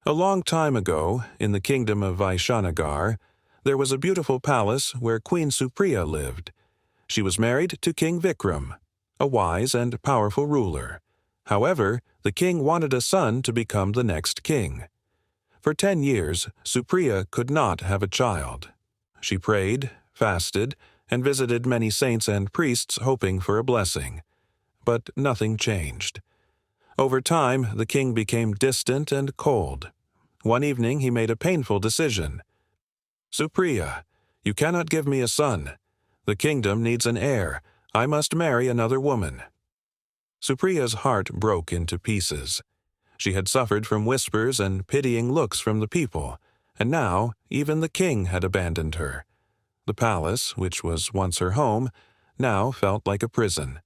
A long time ago, in the kingdom of Vaishanagar, there was a beautiful palace where Queen Supriya lived. She was married to King Vikram, a wise and powerful ruler. However, the king wanted a son to become the next king. For 10 years, Supriya could not have a child. She prayed, fasted, and visited many saints and priests hoping for a blessing. But nothing changed. Over time, the king became distant and cold. One evening, he made a painful decision. "Supriya, you cannot give me a son. The kingdom needs an heir. I must marry another woman." Supriya's heart broke into pieces. She had suffered from whispers and pitying looks from the people, and now even the king had abandoned her. The palace, which was once her home, now felt like a prison.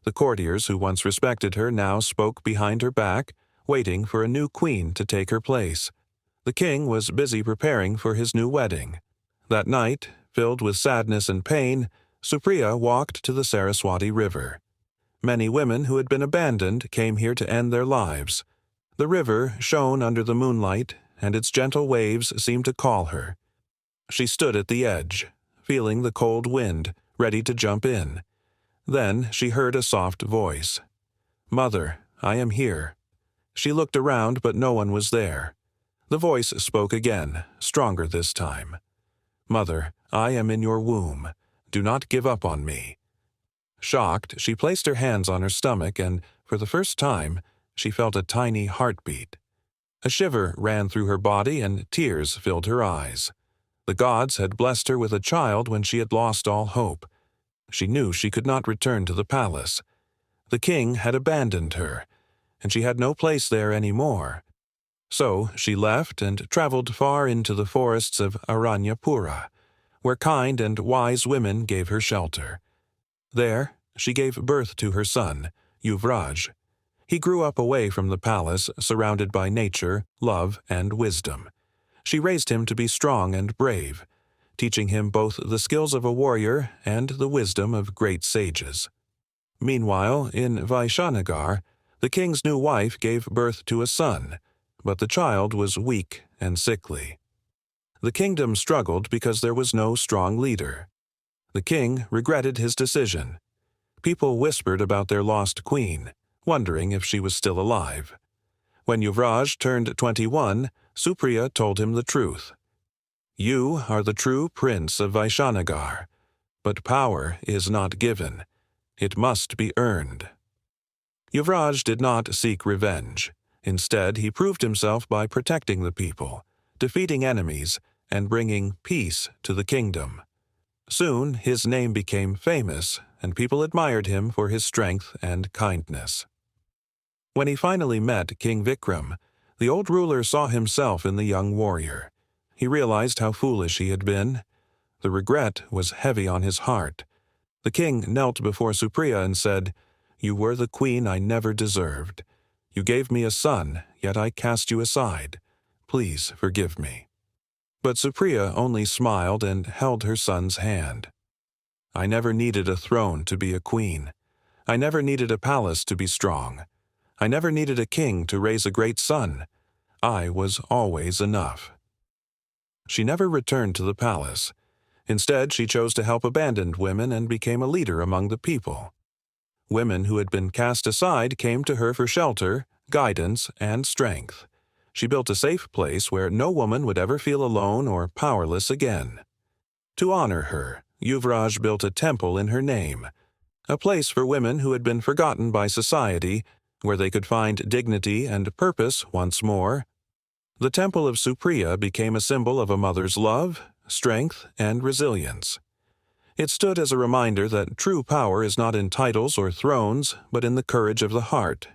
The courtiers who once respected her now spoke behind her back, waiting for a new queen to take her place. The king was busy preparing for his new wedding. That night, filled with sadness and pain, Supriya walked to the Saraswati River. Many women who had been abandoned came here to end their lives. The river shone under the moonlight, and its gentle waves seemed to call her. She stood at the edge, feeling the cold wind, ready to jump in. Then she heard a soft voice. "Mother, I am here." She looked around, but no one was there. The voice spoke again, stronger this time. "Mother, I am in your womb. Do not give up on me." Shocked, she placed her hands on her stomach and, for the first time, she felt a tiny heartbeat. A shiver ran through her body and tears filled her eyes. The gods had blessed her with a child when she had lost all hope. She knew she could not return to the palace. The king had abandoned her, and she had no place there any more. So she left and traveled far into the forests of Aranyapura, where kind and wise women gave her shelter. There, she gave birth to her son, Yuvraj. He grew up away from the palace, surrounded by nature, love, and wisdom. She raised him to be strong and brave, teaching him both the skills of a warrior and the wisdom of great sages. Meanwhile, in Vaishanagar, the king's new wife gave birth to a son, but the child was weak and sickly. The kingdom struggled because there was no strong leader. The king regretted his decision. People whispered about their lost queen, wondering if she was still alive. When Yuvraj turned 21, Supriya told him the truth. "You are the true prince of Vaishanagar, but power is not given. It must be earned." Yuvraj did not seek revenge. Instead, he proved himself by protecting the people, defeating enemies, and bringing peace to the kingdom. Soon, his name became famous, and people admired him for his strength and kindness. When he finally met King Vikram, the old ruler saw himself in the young warrior. He realized how foolish he had been. The regret was heavy on his heart. The king knelt before Supriya and said, "You were the queen I never deserved. You gave me a son, yet I cast you aside. Please forgive me." But Supriya only smiled and held her son's hand. "I never needed a throne to be a queen. I never needed a palace to be strong. I never needed a king to raise a great son. I was always enough." She never returned to the palace. Instead, she chose to help abandoned women and became a leader among the people. Women who had been cast aside came to her for shelter, guidance, and strength. She built a safe place where no woman would ever feel alone or powerless again. To honor her, Yuvraj built a temple in her name, a place for women who had been forgotten by society, where they could find dignity and purpose once more. The temple of Supriya became a symbol of a mother's love, strength, and resilience. It stood as a reminder that true power is not in titles or thrones, but in the courage of the heart.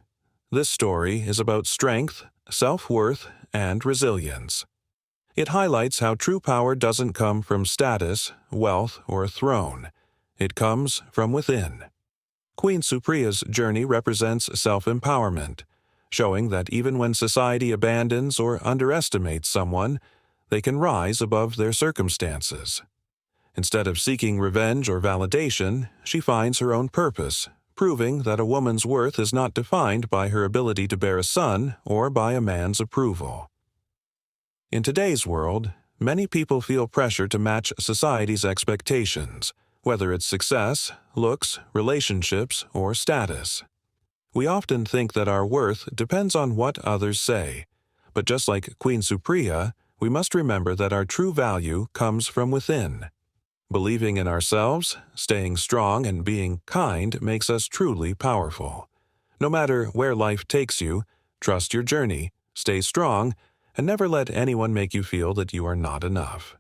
This story is about strength, self-worth, and resilience. It highlights how true power doesn't come from status, wealth, or a throne. It comes from within. Queen Supriya's journey represents self-empowerment, showing that even when society abandons or underestimates someone, they can rise above their circumstances. Instead of seeking revenge or validation, she finds her own purpose, proving that a woman's worth is not defined by her ability to bear a son or by a man's approval. In today's world, many people feel pressure to match society's expectations, whether it's success, looks, relationships, or status. We often think that our worth depends on what others say, but just like Queen Supriya, we must remember that our true value comes from within. Believing in ourselves, staying strong, and being kind makes us truly powerful. No matter where life takes you, trust your journey, stay strong, and never let anyone make you feel that you are not enough.